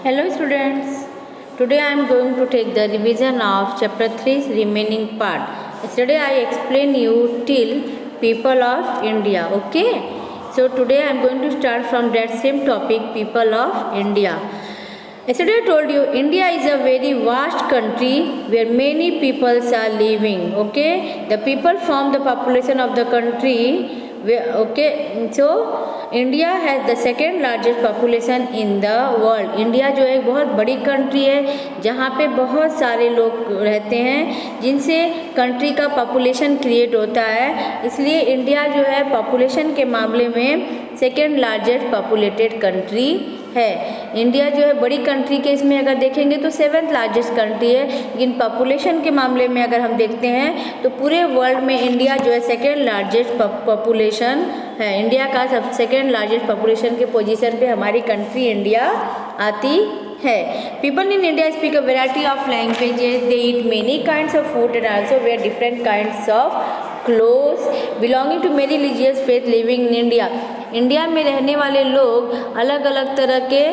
Hello students. Today I am going to take the revision of chapter 3's remaining part. Yesterday I explained you till people of India. Okay. So today I am going to start from that same topic, people of India. Yesterday I told you India is a very vast country where many peoples are living. Okay. The people form the population of the country. Okay. So India has the second largest population in the world. India जो है बहुत बड़ी country है जहाँ पे बहुत सारे लोग रहते हैं जिनसे कंट्री का पॉपुलेशन क्रिएट होता है, इसलिए इंडिया जो है पॉपुलेशन के मामले में सेकेंड लार्जेस्ट पॉपुलेटेड कंट्री है। इंडिया जो है बड़ी कंट्री के इसमें अगर देखेंगे तो सेवेंथ लार्जेस्ट कंट्री है, लेकिन पॉपुलेशन के मामले में अगर हम देखते हैं तो पूरे वर्ल्ड में इंडिया जो है सेकेंड लार्जेस्ट पॉपुलेशन है। इंडिया का सब सेकेंड लार्जेस्ट पॉपुलेशन के पोजीशन पे हमारी कंट्री इंडिया आती है। People in India speak a variety of languages, they eat many kinds of food and also wear different kinds of clothes belonging to many religious faith living in India. India में रहने वाले लोग अलग अलग तरह के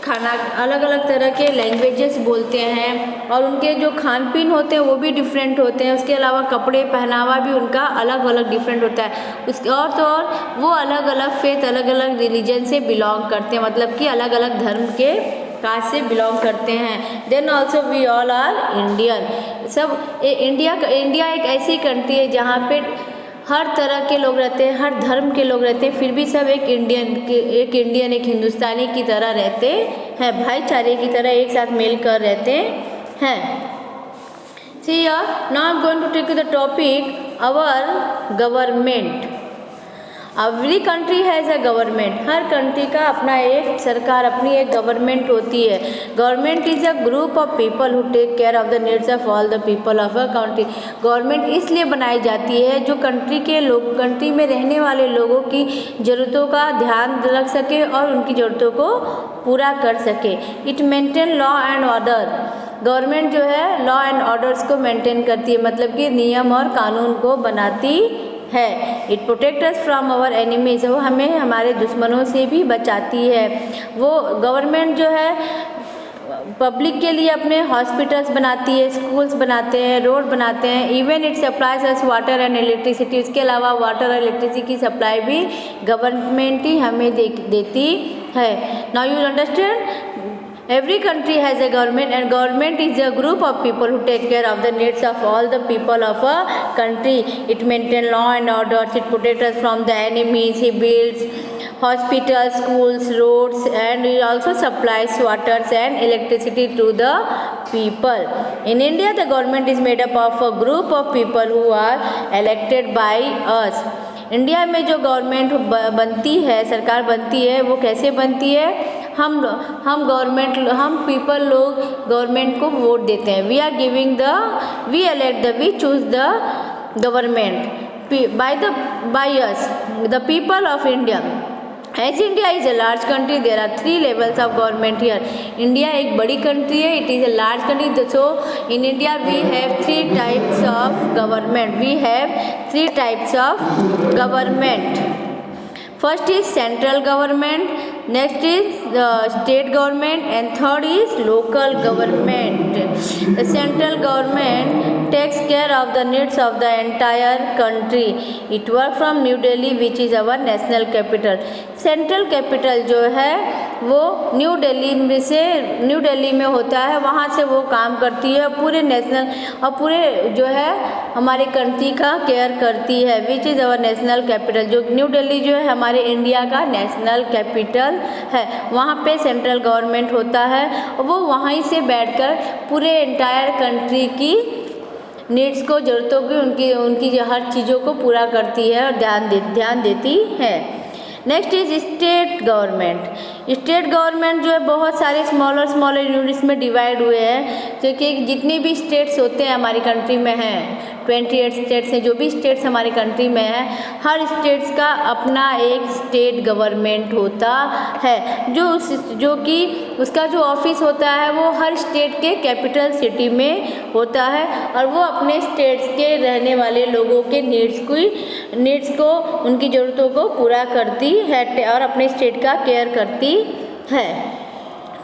अलग अलग तरह के लैंग्वेजेस बोलते हैं और उनके जो खान पीन होते हैं वो भी डिफरेंट होते हैं। उसके अलावा कपड़े पहनावा भी उनका अलग अलग डिफरेंट होता है। उसके और वो अलग अलग फेथ अलग अलग रिलीजन से बिलोंग करते हैं, मतलब कि अलग अलग धर्म के कास्ट से बिलोंग करते हैं। Then also we all are Indian. सब इंडिया एक ऐसी कंट्री है जहाँ पे हर तरह के लोग रहते हैं, हर धर्म के लोग रहते हैं, फिर भी सब एक इंडियन एक हिंदुस्तानी की तरह रहते हैं, भाईचारे की तरह एक साथ मिलकर रहते हैं। See here, now I am going to take the topic our government. Every country has a government. हर कंट्री का अपना एक सरकार, अपनी एक गवर्नमेंट होती है। Government is a group of people who take care of the needs of all the people of a country. Government इसलिए बनाई जाती है जो कंट्री में रहने वाले लोगों की ज़रूरतों का ध्यान रख सके और उनकी ज़रूरतों को पूरा कर सके। It maintain law and order. Government जो है लॉ एंड ऑर्डर्स को मेंटेन करती है, मतलब कि नियम और कानून को बनाती है। It protect us from our enemies. वो हमें हमारे दुश्मनों से भी बचाती है। वो गवर्नमेंट जो है पब्लिक के लिए अपने हॉस्पिटल्स बनाती है, स्कूल्स बनाते हैं, रोड बनाते हैं। Even it supplies us water and electricity. उसके अलावा वाटर और इलेक्ट्रिसिटी की सप्लाई भी गवर्नमेंट ही हमें देती है। Now you understand, every country has a government and government is a group of people who take care of the needs of all the people of a country. It maintains law and order, it protects us from the enemies, it builds hospitals, schools, roads, and it also supplies water and electricity to the people. In India the government is made up of a group of people who are elected by us. India में जो government बनती है, सरकार बनती है, वो कैसे बनती है? हम पीपल लोग गवर्नमेंट को वोट देते हैं। We choose the government by us the people of India. As India is a large country, there are 3 levels of government here. India एक बड़ी country है, it is a large country, so in India we have 3 types of government. We have 3 types of government. First is central government, next is the state government, and third is local government. The central government takes care of the needs of the entire country. It works from New Delhi, which is our national capital. Central capital जो है वो new Delhi में होता है, वहाँ से वो काम करती है, पूरे नेशनल और पूरे जो है हमारे कंट्री का केयर करती है। Which is our national capital. जो न्यू दिल्ली जो है हमारे इंडिया का नेशनल कैपिटल है, वहाँ पे सेंट्रल गवर्नमेंट होता है और वो वहीं से बैठकर पूरे एंटायर कंट्री की नीड्स को, ज़रूरतों की, उनकी हर चीज़ों को पूरा करती है और ध्यान देती है। Next is state government. State government जो है बहुत सारे स्मॉलर यूनिट्स में डिवाइड हुए हैं, क्योंकि जितने भी स्टेट्स होते हैं हमारी कंट्री में हैं, 28 स्टेट्स हैं। जो भी स्टेट्स हमारी कंट्री में हैं, हर स्टेट्स का अपना एक स्टेट गवर्नमेंट होता है, जो कि उसका जो ऑफिस होता है वो हर स्टेट के कैपिटल सिटी में होता है और वो अपने स्टेट्स के रहने वाले लोगों के नीड्स को उनकी ज़रूरतों को पूरा करती है और अपने स्टेट का केयर करती है।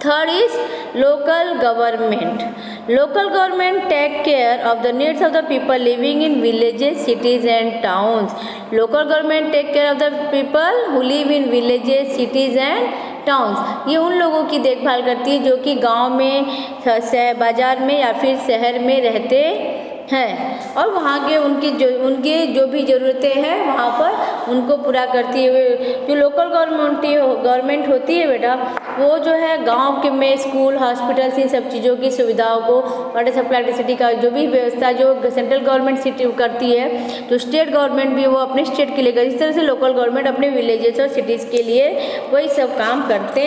Third is local government. Local government take care of the needs of the people living in villages, cities and towns. Local government take care of the people who live in villages, cities and towns. ये उन लोगों की देखभाल करती है जो कि गांव में, बाज़ार में या फिर शहर में रहते हैं और वहाँ के उनकी जो भी ज़रूरतें हैं वहाँ पर उनको पूरा करती है। जो लोकल गवर्नमेंट होती है बेटा, वो जो है गांव के में स्कूल, हॉस्पिटल्स, इन सब चीज़ों की सुविधाओं को, वाटर सप्लाई, इलेक्ट्रिसिटी का जो भी व्यवस्था जो सेंट्रल गवर्नमेंट सिटी करती है, जो स्टेट गवर्नमेंट भी वो अपने स्टेट के लिए करती है, इस तरह से लोकल गवर्नमेंट अपने विलेजेस और सिटीज़ के लिए वही सब काम करते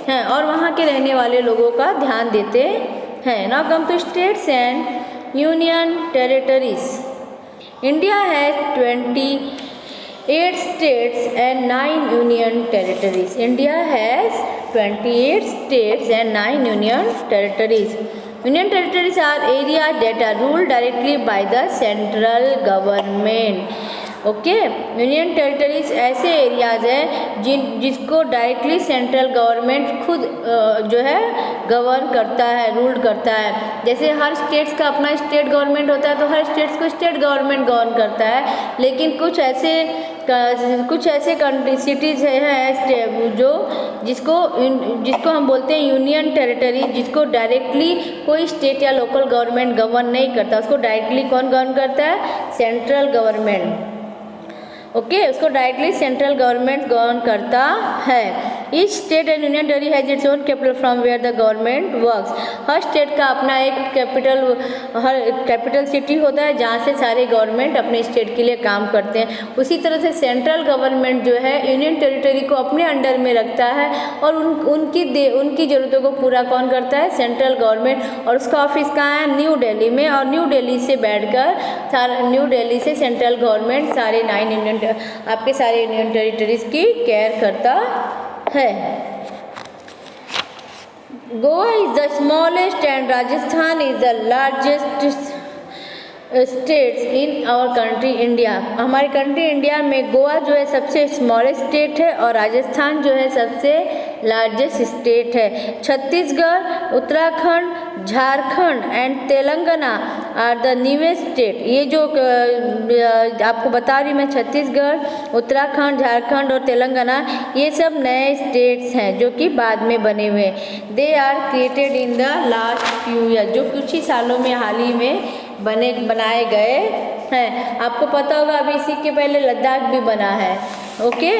हैं और वहाँ के रहने वाले लोगों का ध्यान देते हैं। Now come to states and Union territories. India has 28 states and 9 union territories. India has 28 states and 9 union territories. Union territories are areas that are ruled directly by the central government. Okay, union territories ऐसे areas हैं जिसको directly central government खुद जो है govern करता है, rule करता है। जैसे हर स्टेट्स का अपना स्टेट गवर्नमेंट होता है तो हर स्टेट्स को स्टेट गवर्नमेंट गवर्न करता है, लेकिन कुछ ऐसे कंट्री सिटीज़ हैं जो जिसको हम बोलते हैं यूनियन टेरिटरी, जिसको डायरेक्टली कोई स्टेट या लोकल गवर्नमेंट गवर्न नहीं करता, उसको डायरेक्टली कौन गवर्न करता है? Central government. ओके, उसको डायरेक्टली सेंट्रल गवर्नमेंट गवर्न करता है। Each state and union territory has its own capital from where the government works. हर स्टेट का अपना एक कैपिटल सिटी होता है जहाँ से सारे गवर्नमेंट अपने स्टेट के लिए काम करते हैं। उसी तरह से सेंट्रल गवर्नमेंट जो है यूनियन टेरिटरी को अपने अंडर में रखता है और उनकी ज़रूरतों को पूरा कौन करता है? Central government. और उसका ऑफिस कहाँ है? न्यू दिल्ली में। और न्यू दिल्ली से बैठकर न्यू दिल्ली से सेंट्रल गवर्नमेंट आपके सारे यूनियन टेरिटरीज की केयर करता है। Goa is the smallest and Rajasthan is the largest states in our country India. हमारी कंट्री इंडिया में गोवा जो है सबसे स्मॉलेस्ट स्टेट है और राजस्थान जो है सबसे लार्जेस्ट स्टेट है। Chhattisgarh, Uttarakhand, Jharkhand and Telangana are the newest state. ये जो आपको बता रही मैं, छत्तीसगढ़, उत्तराखंड, झारखंड और तेलंगाना ये सब नए स्टेट्स हैं जो कि बाद में बने हुए हैं। They are created in the last few year, जो कुछ ही सालों में हाल ही में बनाए गए हैं। आपको पता होगा अभी इसी के पहले लद्दाख भी बना है। Okay,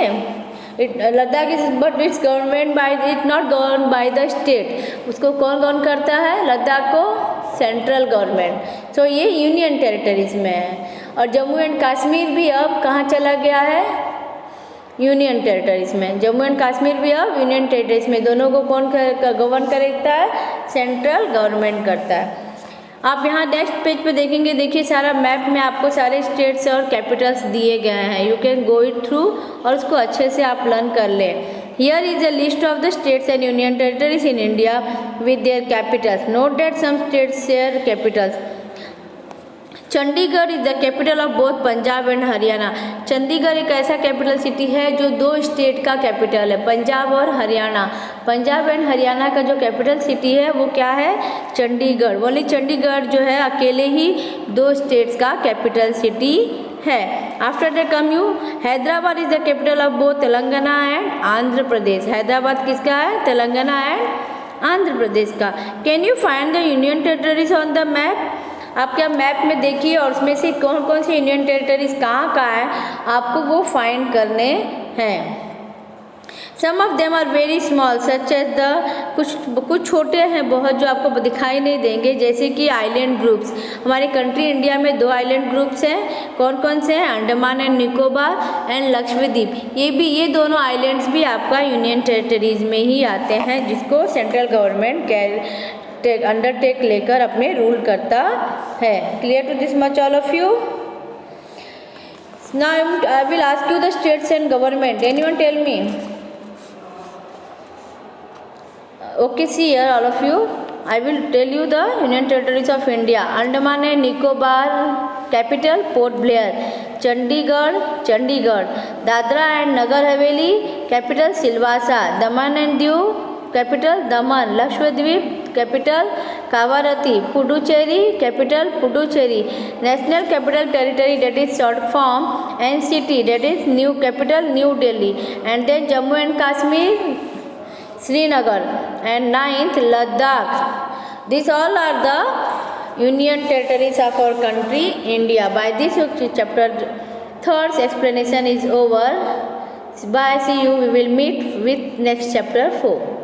Ladakh is but it's government by it not govern by the state. उसको कौन गवर्न करता है? लद्दाख को सेंट्रल गवर्नमेंट। सो ये यूनियन टेरिटरीज में है। और जम्मू एंड कश्मीर भी अब कहाँ चला गया है? यूनियन टेरिटरीज में। जम्मू एंड कश्मीर भी अब यूनियन टेरिटरीज में। दोनों को कौन गवर्न करता है? सेंट्रल गवर्नमेंट करता है। आप यहाँ नेक्स्ट पेज पे देखेंगे, देखिए सारा मैप में आपको सारे स्टेट्स और कैपिटल्स दिए गए हैं। You can go it through और उसको अच्छे से आप लर्न कर लें। Here is a list of the states and union territories in India with their capitals. Note that some states share capitals. Chandigarh is the capital of both Punjab and Haryana. Chandigarh एक ऐसा capital city है जो दो स्टेट का capital है, पंजाब और Haryana. Punjab and Haryana का जो कैपिटल सिटी है वो क्या है? चंडीगढ़। बोले चंडीगढ़ जो है अकेले ही दो स्टेट्स का कैपिटल सिटी है। After the come you Hyderabad is the capital of both Telangana and Andhra Pradesh. Hyderabad किसका है? तेलंगाना एंड आंध्र प्रदेश का। Can you find the union territories on the map? आप क्या मैप में देखिए और उसमें से कौन कौन से यूनियन टेरिटरीज कहाँ है आपको वो फाइंड करने हैं। Some of them are very small such as the कुछ छोटे हैं बहुत जो आपको दिखाई नहीं देंगे, जैसे कि आइलैंड ग्रुप्स। हमारे कंट्री इंडिया में दो आइलैंड ग्रुप्स हैं। कौन कौन से हैं? Andaman and Nicobar and Lakshadweep. ये दोनों आइलैंड्स भी आपका यूनियन टेरिटरीज में ही आते हैं, जिसको सेंट्रल गवर्नमेंट अंडरटेक लेकर अपने रूल करता है। Clear to this much all of you? Now I will ask you the states and government. Anyone tell me? Okay, see here all of you. I will tell you the Union Territories of India. Andaman and Nicobar capital Port Blair. Chandigarh. Dadra and Nagar Haveli capital Silvassa. Daman and Diu capital Daman, Lakshadweep, capital Kavarati, Puducherry, capital Puducherry, national capital territory, that is short form NCT, that is new capital New Delhi, and then Jammu and Kashmir, Srinagar, and ninth Ladakh. These all are the union territories of our country India. By this chapter third explanation is over. Bye, see you. We will meet with next chapter 4.